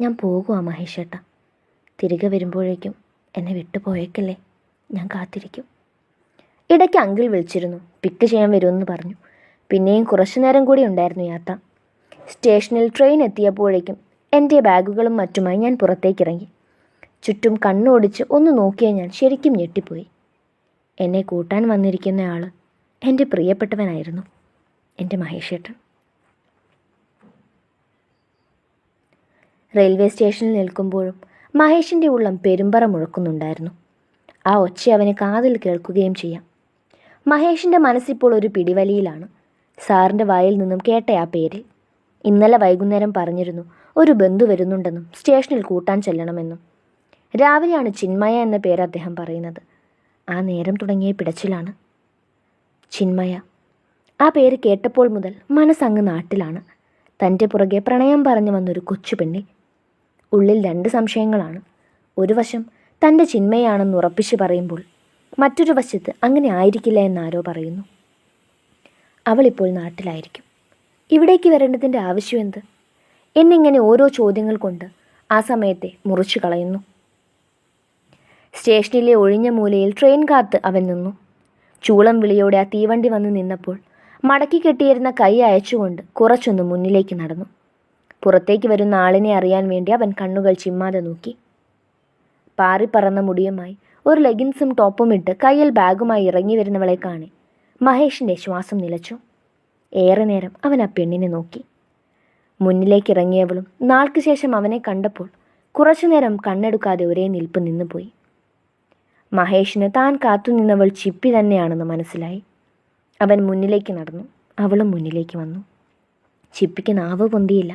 ഞാൻ പോകുക മഹേഷേട്ടാ. തിരികെ വരുമ്പോഴേക്കും എന്നെ വിട്ടുപോയേക്കല്ലേ. ഞാൻ കാത്തിരിക്കും. ഇടയ്ക്ക് അങ്കിൾ വിളിച്ചിരുന്നു. പിക്ക് ചെയ്യാൻ വരുമെന്ന് പറഞ്ഞു. പിന്നെയും കുറച്ചു നേരം കൂടി ഉണ്ടായിരുന്നു യാത്ര. സ്റ്റേഷനിൽ ട്രെയിൻ എത്തിയപ്പോഴേക്കും എൻ്റെ ബാഗുകളും മറ്റുമായി ഞാൻ പുറത്തേക്കിറങ്ങി. ചുറ്റും കണ്ണോടിച്ച് ഒന്ന് നോക്കിയ ഞാൻ ശരിക്കും ഞെട്ടിപ്പോയി. എന്നെ കൂട്ടാൻ വന്നിരിക്കുന്ന ആൾ എൻ്റെ പ്രിയപ്പെട്ടവനായിരുന്നു, എൻ്റെ മഹേഷേട്ടൻ. റെയിൽവേ സ്റ്റേഷനിൽ നിൽക്കുമ്പോഴും മഹേഷിൻ്റെ ഉള്ളം പെരുമ്പറ മുഴക്കുന്നുണ്ടായിരുന്നു. ആ ഒച്ച അവന് കാതിൽ കേൾക്കുകയും ചെയ്യാം. മഹേഷിൻ്റെ മനസ്സിപ്പോൾ ഒരു പിടിവലിയിലാണ്. സാറിൻ്റെ വായിൽ നിന്നും കേട്ട ആ പേര്. ഇന്നലെ വൈകുന്നേരം പറഞ്ഞിരുന്നു ഒരു ബന്ധു വരുന്നുണ്ടെന്നും സ്റ്റേഷനിൽ കൂട്ടാൻ ചെല്ലണമെന്നും. രാവിലെയാണ് ചിന്മയ എന്ന പേര് അദ്ദേഹം പറയുന്നത്. ആ നേരം തുടങ്ങിയ പിടച്ചിലാണ്. ചിന്മയ. ആ പേര് കേട്ടപ്പോൾ മുതൽ മനസ്സങ്ങ് നാട്ടിലാണ്. തൻ്റെ പുറകെ പ്രണയം പറഞ്ഞു വന്നൊരു കൊച്ചു പെണ്ണി. ഉള്ളിൽ 2 സംശയങ്ങളാണ്. ഒരു വശം തൻ്റെ ചിന്മയാണെന്ന് ഉറപ്പിച്ച് പറയുമ്പോൾ മറ്റൊരു വശത്ത് അങ്ങനെ ആയിരിക്കില്ല എന്നാരോ പറയുന്നു. അവളിപ്പോൾ നാട്ടിലായിരിക്കും. ഇവിടേക്ക് വരേണ്ടതിൻ്റെ ആവശ്യം എന്ത്? എന്നിങ്ങനെ ഓരോ ചോദ്യങ്ങൾ കൊണ്ട് ആ സമയത്തെ മുറിച്ചു കളയുന്നു. സ്റ്റേഷനിലെ ഒഴിഞ്ഞ മൂലയിൽ ട്രെയിൻ കാത്ത് അവൻ നിന്നു. ചൂളം വിളിയോടെ ആ തീവണ്ടി വന്ന് നിന്നപ്പോൾ മടക്കി കെട്ടിയിരുന്ന കൈ അയച്ചുകൊണ്ട് കുറച്ചൊന്ന് മുന്നിലേക്ക് നടന്നു. പുറത്തേക്ക് വരുന്ന ആളിനെ അറിയാൻ വേണ്ടി അവൻ കണ്ണുകൾ ചിമ്മാതെ നോക്കി. പാറിപ്പറന്ന മുടിയുമായി ഒരു ലെഗിൻസും ടോപ്പും ഇട്ട് കയ്യിൽ ബാഗുമായി ഇറങ്ങി വരുന്നവളെ കാണി മഹേഷിൻ്റെ ശ്വാസം നിലച്ചു. ഏറെ നേരം അവൻ ആ പെണ്ണിനെ നോക്കി. മുന്നിലേക്ക് ഇറങ്ങിയവളും നാൾക്ക് ശേഷം അവനെ കണ്ടപ്പോൾ കുറച്ചുനേരം കണ്ണെടുക്കാതെ ഒരേ നിൽപ്പ് നിന്നുപോയി. മഹേഷിന് താൻ കാത്തുനിന്നവൾ ചിപ്പി തന്നെയാണെന്ന് മനസ്സിലായി. അവൻ മുന്നിലേക്ക് നടന്നു. അവളും മുന്നിലേക്ക് വന്നു. ചിപ്പിക്ക് നാവ് പൊന്തിയില്ല.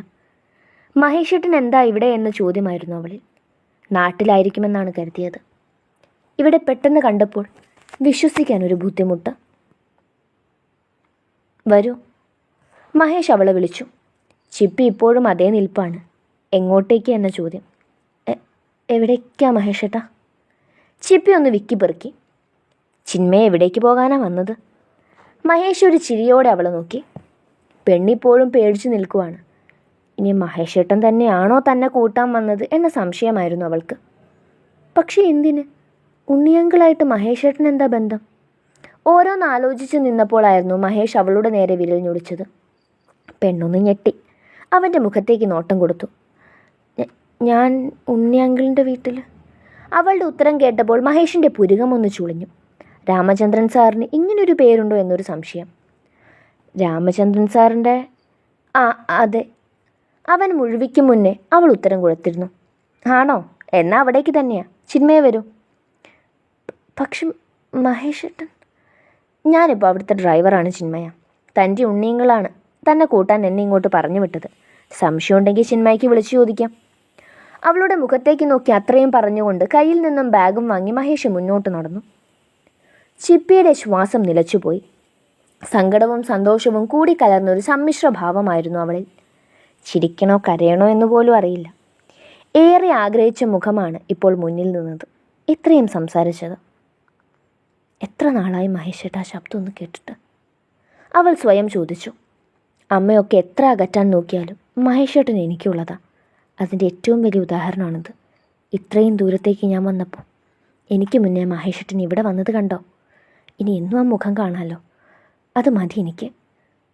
മഹേഷേട്ടൻ എന്താ ഇവിടെ എന്ന ചോദ്യമായിരുന്നു അവളിൽ. നാട്ടിലായിരിക്കുമെന്നാണ് കരുതിയത്. ഇവിടെ പെട്ടെന്ന് കണ്ടപ്പോൾ വിശ്വസിക്കാൻ ഒരു ബുദ്ധിമുട്ട്. വരൂ. മഹേഷ് അവളെ വിളിച്ചു. ചിപ്പി ഇപ്പോഴും അതേ നിൽപ്പാണ്. എങ്ങോട്ടേക്ക് എന്ന ചോദ്യം. എവിടേക്കാ മഹേഷേട്ടാ? ചിപ്പി ഒന്ന് വിക്കി പെറുക്കി. ചിന്മയെ എവിടേക്ക് പോകാനാ വന്നത്? മഹേഷ് ഒരു ചിരിയോടെ അവളെ നോക്കി. പെണ്ണിപ്പോഴും പേടിച്ചു നിൽക്കുവാണ്. ഇനി മഹേഷേട്ടൻ തന്നെയാണോ തന്നെ കൂട്ടാൻ വന്നത് എന്ന സംശയമായിരുന്നു അവൾക്ക്. പക്ഷേ എന്തിന്? ഉണ്ണിയങ്കിളായിട്ട് മഹേഷേട്ടൻ എന്താ ബന്ധം? ഓരോന്ന് ആലോചിച്ച് നിന്നപ്പോഴായിരുന്നു മഹേഷ് അവളുടെ നേരെ വിരൽ ഞൊടിച്ചത്. പെണ്ണൊന്ന് ഞെട്ടി. അവൻ്റെ മുഖത്തേക്ക് നോട്ടം കൊടുത്തു. ഞാൻ ഉണ്ണിയങ്കിളിൻ്റെ വീട്ടിൽ. അവളുടെ ഉത്തരം കേട്ടപ്പോൾ മഹേഷിൻ്റെ പുരികമൊന്ന് ചുളിഞ്ഞു. രാമചന്ദ്രൻ സാറിന് ഇങ്ങനൊരു പേരുണ്ടോ എന്നൊരു സംശയം. രാമചന്ദ്രൻ സാറിൻ്റെ? ആ അതെ. അവൻ മുഴുവിക്കും മുന്നേ അവൾ ഉത്തരം കൊടുത്തിരുന്നു. ആണോ? എന്നാൽ അവിടേക്ക് തന്നെയാ. ചിന്മയെ വരൂ. പക്ഷെ മഹേഷേട്ടൻ? ഞാനിപ്പോൾ അവിടുത്തെ ഡ്രൈവറാണ് ചിന്മയ. തൻ്റെ ഉണ്ണിയങ്ങളാണ് തന്നെ കൂട്ടാൻ എന്നെ ഇങ്ങോട്ട് പറഞ്ഞു വിട്ടത്. സംശയമുണ്ടെങ്കിൽ ചിന്മയ്ക്ക് വിളിച്ചു ചോദിക്കാം. അവളുടെ മുഖത്തേക്ക് നോക്കി അത്രയും പറഞ്ഞുകൊണ്ട് കയ്യിൽ നിന്നും ബാഗും വാങ്ങി മഹേഷ് മുന്നോട്ട് നടന്നു. ചിപ്പിയുടെ ശ്വാസം നിലച്ചുപോയി. സങ്കടവും സന്തോഷവും കൂടി കലർന്നൊരു സമ്മിശ്ര ഭാവമായിരുന്നു അവളിൽ. ചിരിക്കണോ കരയണോ എന്ന് പോലും അറിയില്ല. ഏറെ ആഗ്രഹിച്ച മുഖമാണ് ഇപ്പോൾ മുന്നിൽ നിന്നത്. ഇത്രയും സംസാരിച്ചത്. എത്ര നാളായി മഹേഷേട്ടാ ശബ്ദം ഒന്ന് കേട്ടിട്ട്? അവൾ സ്വയം ചോദിച്ചു. അമ്മയൊക്കെ എത്ര അകറ്റാൻ നോക്കിയാലും മഹേഷേട്ടൻ എനിക്കുള്ളതാ. അതിൻ്റെ ഏറ്റവും വലിയ ഉദാഹരണമാണിത്. ഇത്രയും ദൂരത്തേക്ക് ഞാൻ വന്നപ്പോൾ എനിക്ക് മുന്നേ മഹേഷേട്ടൻ ഇവിടെ വന്നത് കണ്ടോ? ഇനി എന്നും ആ മുഖം കാണാമല്ലോ. അത് മതി എനിക്ക്.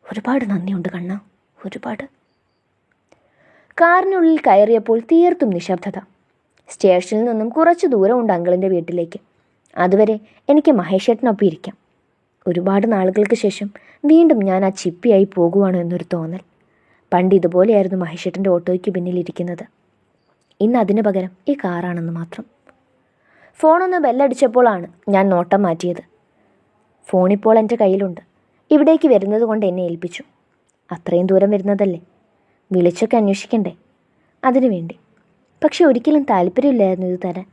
ഒരുപാട് നന്ദിയുണ്ട് കണ്ണ, ഒരുപാട്. കാറിനുള്ളിൽ കയറിയപ്പോൾ തീർത്തും നിശബ്ദത. സ്റ്റേഷനിൽ നിന്നും കുറച്ച് ദൂരമുണ്ട് അങ്കിളിൻ്റെ വീട്ടിലേക്ക്. അതുവരെ എനിക്ക് മഹേഷേട്ടനൊപ്പം ഇരിക്കാം. ഒരുപാട് നാളുകൾക്ക് ശേഷം വീണ്ടും ഞാൻ ആ ചിപ്പിയായി പോകുവാണോ എന്നൊരു തോന്നൽ. പണ്ട് ഇതുപോലെയായിരുന്നു മഹേഷേട്ടൻ്റെ ഓട്ടോയ്ക്ക് പിന്നിലിരിക്കുന്നത്. ഇന്ന് അതിന് പകരം ഈ കാറാണെന്ന് മാത്രം. ഫോണൊന്ന് ബെല്ലടിച്ചപ്പോഴാണ് ഞാൻ നോട്ടം മാറ്റിയത്. ഫോണിപ്പോൾ എൻ്റെ കയ്യിലുണ്ട്. ഇവിടേക്ക് വരുന്നത് കൊണ്ട് എന്നെ ഏൽപ്പിച്ചു. അത്രയും ദൂരം വരുന്നതല്ലേ, വിളിച്ചൊക്കെ അന്വേഷിക്കണ്ടേ? അതിനു വേണ്ടി. പക്ഷെ ഒരിക്കലും താല്പര്യമില്ലായിരുന്നു ഇത് തരാൻ.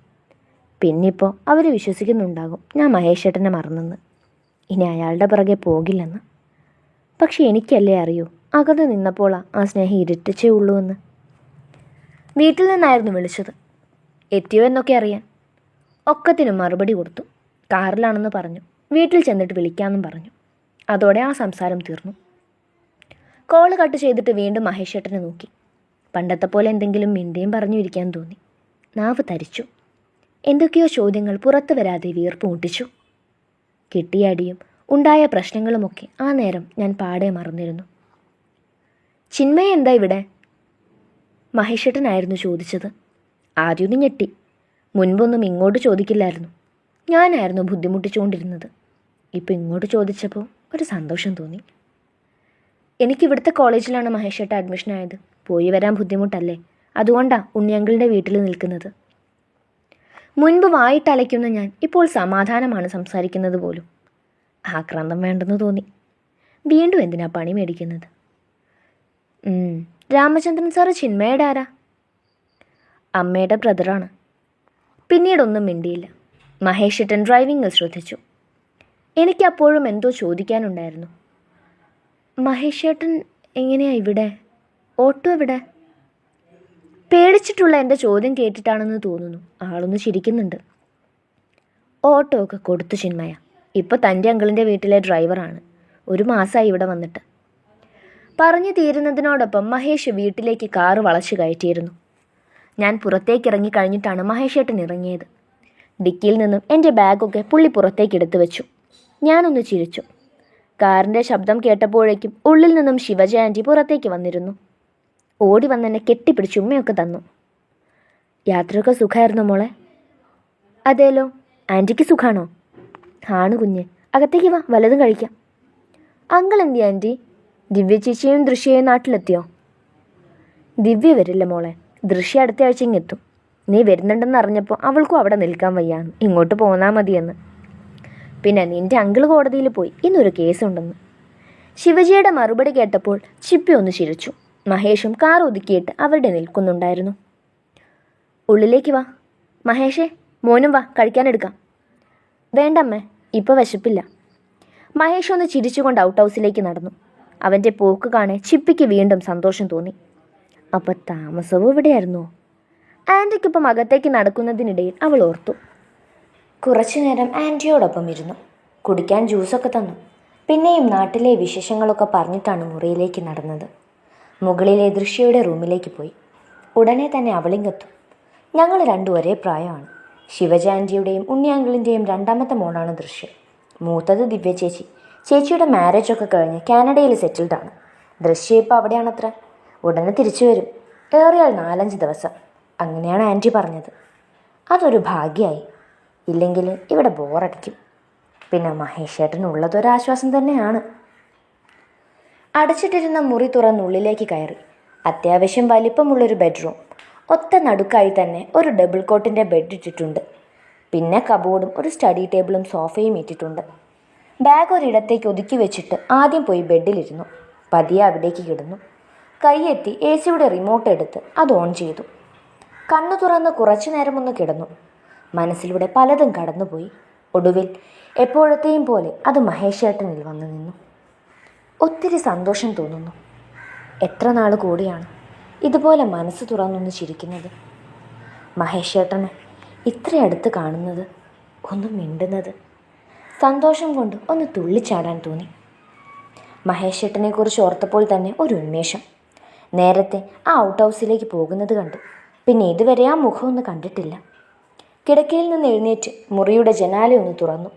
പിന്നിപ്പോൾ അവർ വിശ്വസിക്കുന്നുണ്ടാകും ഞാൻ മഹേഷേട്ടനെ മറന്നെന്ന്, ഇനി അയാളുടെ പുറകെ പോകില്ലെന്ന്. പക്ഷെ എനിക്കല്ലേ അറിയൂ, അകന്ന് നിന്നപ്പോൾ ആ സ്നേഹം ഇരട്ടിച്ചേ ഉള്ളൂ എന്ന്. വീട്ടിൽ നിന്നായിരുന്നു വിളിച്ചത്. എത്തിയോ എന്നൊക്കെ അറിയാൻ. ഒക്കത്തിനും മറുപടി കൊടുത്തു. കാറിലാണെന്ന് പറഞ്ഞു. വീട്ടിൽ ചെന്നിട്ട് വിളിക്കാമെന്നും പറഞ്ഞു. അതോടെ ആ സംസാരം തീർന്നു. കോള് കട്ട് ചെയ്തിട്ട് വീണ്ടും മഹേഷേട്ടനെ നോക്കി. പണ്ടത്തെ പോലെ എന്തെങ്കിലും മിണ്ടിയും പറഞ്ഞു ഇരിക്കാൻ തോന്നി. നാവ് തരിച്ചു. എന്തൊക്കെയോ ചോദ്യങ്ങൾ പുറത്തു വരാതെ വീർപ്പ് മുട്ടിച്ചു. കിട്ടിയ അടിയും ഉണ്ടായ പ്രശ്നങ്ങളുമൊക്കെ ആ നേരം ഞാൻ പാടെ മറന്നിരുന്നു. ചിന്മയ എന്താ ഇവിടെ? മഹേഷേട്ടനായിരുന്നു ചോദിച്ചത്. ആദ്യമൊന്ന് ഞെട്ടി. മുൻപൊന്നും ഇങ്ങോട്ട് ചോദിക്കില്ലായിരുന്നു. ഞാനായിരുന്നു ബുദ്ധിമുട്ടിച്ചുകൊണ്ടിരുന്നത്. ഇപ്പം ഇങ്ങോട്ട് ചോദിച്ചപ്പോൾ ഒരു സന്തോഷം തോന്നി. എനിക്കിവിടുത്തെ കോളേജിലാണ് മഹേഷേട്ട അഡ്മിഷനായത്. പോയി വരാൻ ബുദ്ധിമുട്ടല്ലേ, അതുകൊണ്ടാണ് ഉണ്ണിയങ്കിളുടെ വീട്ടിൽ നിൽക്കുന്നത്. മുൻപ് വായിട്ടലയ്ക്കുന്ന ഞാൻ ഇപ്പോൾ സമാധാനമാണ് സംസാരിക്കുന്നത് പോലും. ആക്രാന്തം വേണ്ടെന്ന് തോന്നി. വീണ്ടും എന്തിനാ പണി മേടിക്കുന്നത്? രാമചന്ദ്രൻ സാറ് ചിന്മയുടെ ആരാ? അമ്മയുടെ ബ്രദറാണ്. പിന്നീടൊന്നും മിണ്ടിയില്ല. മഹേഷേട്ടൻ ഡ്രൈവിങ്ങിൽ ശ്രദ്ധിച്ചു. എനിക്കപ്പോഴും എന്തോ ചോദിക്കാനുണ്ടായിരുന്നു. മഹേഷേട്ടൻ എങ്ങനെയാ ഇവിടെ? ഓട്ടോ എവിടെ? പേടിച്ചിട്ടുള്ള എൻ്റെ ചോദ്യം കേട്ടിട്ടാണെന്ന് തോന്നുന്നു. ആളൊന്ന് ചിരിക്കുന്നുണ്ട്. ഓട്ടോ ഒക്കെ കൊടുത്തു ചിന്മയ. ഇപ്പോൾ തൻ്റെ അങ്കിളിൻ്റെ വീട്ടിലെ ഡ്രൈവറാണ്. 1 മാസമായി ഇവിടെ വന്നിട്ട്. പറഞ്ഞു തീരുന്നതിനോടൊപ്പം മഹേഷ് വീട്ടിലേക്ക് കാറ് വളച്ചു കയറ്റിയിരുന്നു. ഞാൻ പുറത്തേക്ക് ഇറങ്ങി കഴിഞ്ഞിട്ടാണ് മഹേഷേട്ടൻ ഇറങ്ങിയത്. ഡിക്കിയിൽ നിന്നും എൻ്റെ ബാഗൊക്കെ പുള്ളി പുറത്തേക്ക് എടുത്തു വെച്ചു. ഞാനൊന്ന് ചിരിച്ചു. കാറിൻ്റെ ശബ്ദം കേട്ടപ്പോഴേക്കും ഉള്ളിൽ നിന്നും ശിവജ ആൻറ്റി പുറത്തേക്ക് വന്നിരുന്നു. ഓടി വന്നെന്നെ കെട്ടിപ്പിടിച്ച് ഉമ്മയൊക്കെ തന്നു. യാത്രയൊക്കെ സുഖമായിരുന്നു മോളെ? അതേലോ. ആൻറ്റിക്ക് സുഖമാണോ? ആണ് കുഞ്ഞ്. അകത്തേക്ക് വാ, വല്ലതും കഴിക്കാം. അങ്കിൾ എന്തി ആൻറ്റി? ദിവ്യ ചേച്ചിയും ദൃശ്യയും നാട്ടിലെത്തിയോ? ദിവ്യ വരില്ല മോളെ. ദൃശ്യ അടുത്ത ആഴ്ച ഇങ്ങെത്തും. നീ വരുന്നുണ്ടെന്ന് അറിഞ്ഞപ്പോൾ അവൾക്കും അവിടെ നിൽക്കാൻ വയ്യാന്ന്, ഇങ്ങോട്ട് പോന്നാൽ മതിയെന്ന്. പിന്നെ നിൻ്റെ അങ്കിൾ കോടതിയിൽ പോയി, ഇന്നൊരു കേസുണ്ടെന്ന്. ശിവജിയുടെ മറുപടി കേട്ടപ്പോൾ ചിപ്പി ഒന്ന് ചിരിച്ചു. മഹേഷും കാർ ഒതുക്കിയിട്ട് അവിടെ നിൽക്കുന്നുണ്ടായിരുന്നു. ഉള്ളിലേക്ക് വാ. മഹേഷേ, മോനും വാ, കഴിക്കാനെടുക്കാം. വേണ്ടമ്മേ, ഇപ്പോൾ വിശപ്പില്ല. മഹേഷ് ഒന്ന് ചിരിച്ചുകൊണ്ട് ഔട്ട് ഹൗസിലേക്ക് നടന്നു. അവൻ്റെ പോക്ക് കാണെ ചിപ്പിക്ക് വീണ്ടും സന്തോഷം തോന്നി. അപ്പോൾ താമസവും ഇവിടെയായിരുന്നോ? ആൻറ്റിക്കൊപ്പം അകത്തേക്ക് നടക്കുന്നതിനിടയിൽ അവൾ ഓർത്തു. കുറച്ചു നേരം ആൻറ്റിയോടൊപ്പം ഇരുന്നു. കുടിക്കാൻ ജ്യൂസൊക്കെ തന്നു. പിന്നെയും നാട്ടിലെ വിശേഷങ്ങളൊക്കെ പറഞ്ഞിട്ടാണ് മുറിയിലേക്ക് നടന്നത്. മുകളിലെ ദൃശ്യയുടെ റൂമിലേക്ക് പോയി. ഉടനെ തന്നെ അവളിങ്ങെത്തും. ഞങ്ങൾ രണ്ടും ഒരേ പ്രായമാണ്. ശിവജ ആൻറ്റിയുടെയും ഉണ്ണിയാങ്കിളിൻ്റെയും 2ാമത്തെ മോളാണ് ദൃശ്യ. മൂത്തത് ദിവ്യ ചേച്ചി. ചേച്ചിയുടെ മാരേജൊക്കെ കഴിഞ്ഞ് കാനഡയിൽ സെറ്റിൽഡാണ്. ദൃശ്യ ഇപ്പോൾ അവിടെയാണത്ര. ഉടനെ തിരിച്ചു വരും. ഏറിയാൽ 4-5 ദിവസം. അങ്ങനെയാണ് ആൻറ്റി പറഞ്ഞത്. അതൊരു ഭാഗ്യമായി. ഇല്ലെങ്കിൽ ഇവിടെ ബോറടിക്കും. പിന്നെ മഹേഷേട്ടനുള്ളതൊരാശ്വാസം തന്നെയാണ്. അടച്ചിട്ടിരുന്ന മുറി തുറന്നുള്ളിലേക്ക് കയറി. അത്യാവശ്യം വലിപ്പമുള്ളൊരു ബെഡ്റൂം. ഒത്ത നടുക്കായി തന്നെ ഒരു ഡബിൾ കോട്ടിൻ്റെ ബെഡ് ഇട്ടിട്ടുണ്ട്. പിന്നെ കബോർഡും ഒരു സ്റ്റഡി ടേബിളും സോഫയും ഇട്ടിട്ടുണ്ട്. ബാഗ് ഒരിടത്തേക്ക് ഒതുക്കി വെച്ചിട്ട് ആദ്യം പോയി ബെഡിലിരുന്നു. പതിയെ അവിടേക്ക് കിടന്നു. കൈയെത്തി എ സിയുടെ റിമോട്ട് എടുത്ത് അത് ഓൺ ചെയ്തു. കണ്ണു തുറന്ന് കുറച്ചു നേരമൊന്ന് കിടന്നു. മനസ്സിലൂടെ പലതും കടന്നുപോയി. ഒടുവിൽ എപ്പോഴത്തെയും പോലെ അത് മഹേഷേട്ടനിൽ വന്നു നിന്നു. ഒത്തിരി സന്തോഷം തോന്നുന്നു. എത്ര നാൾ കൂടിയാണ് ഇതുപോലെ മനസ്സ് തുറന്നൊന്ന് ചിരിക്കുന്നത്. മഹേഷേട്ടനെ ഇത്ര അടുത്ത് കാണുന്നത്, ഒന്ന് മിണ്ടുന്നത്. സന്തോഷം കൊണ്ട് ഒന്ന് തുള്ളിച്ചാടാൻ തോന്നി. മഹേഷേട്ടനെക്കുറിച്ച് ഓർത്തപ്പോൾ തന്നെ ഒരു ഉന്മേഷം. നേരത്തെ ആ ഔട്ട് ഹൗസിലേക്ക് പോകുന്നത് കണ്ടു. പിന്നെ ഇതുവരെ ആ മുഖമൊന്ന് കണ്ടിട്ടില്ല. കിടക്കയിൽ നിന്ന് എഴുന്നേറ്റ് മുറിയുടെ ജനാലയൊന്ന് തുറന്നു.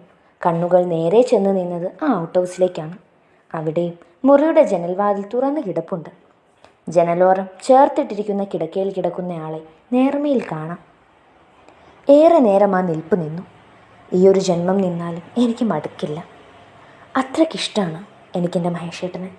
കണ്ണുകൾ നേരെ ചെന്ന് നിന്നത് ആ ഔട്ട് ഹൗസിലേക്കാണ്. അവിടെയും മുറിയുടെ ജനൽവാതിൽ തുറന്ന് കിടപ്പുണ്ട്. ജനലോരം ചേർത്തിട്ടിരിക്കുന്ന കിടക്കയിൽ കിടക്കുന്നയാളെ നേർമയിൽ കാണാം. ഏറെ നേരം ആ നിൽപ്പ് നിന്നു. ഈയൊരു ജന്മം നിന്നാലും എനിക്ക് മടുക്കില്ല. അത്രയ്ക്കിഷ്ടമാണ് എനിക്കെൻ്റെ മഹേഷേട്ടനെ.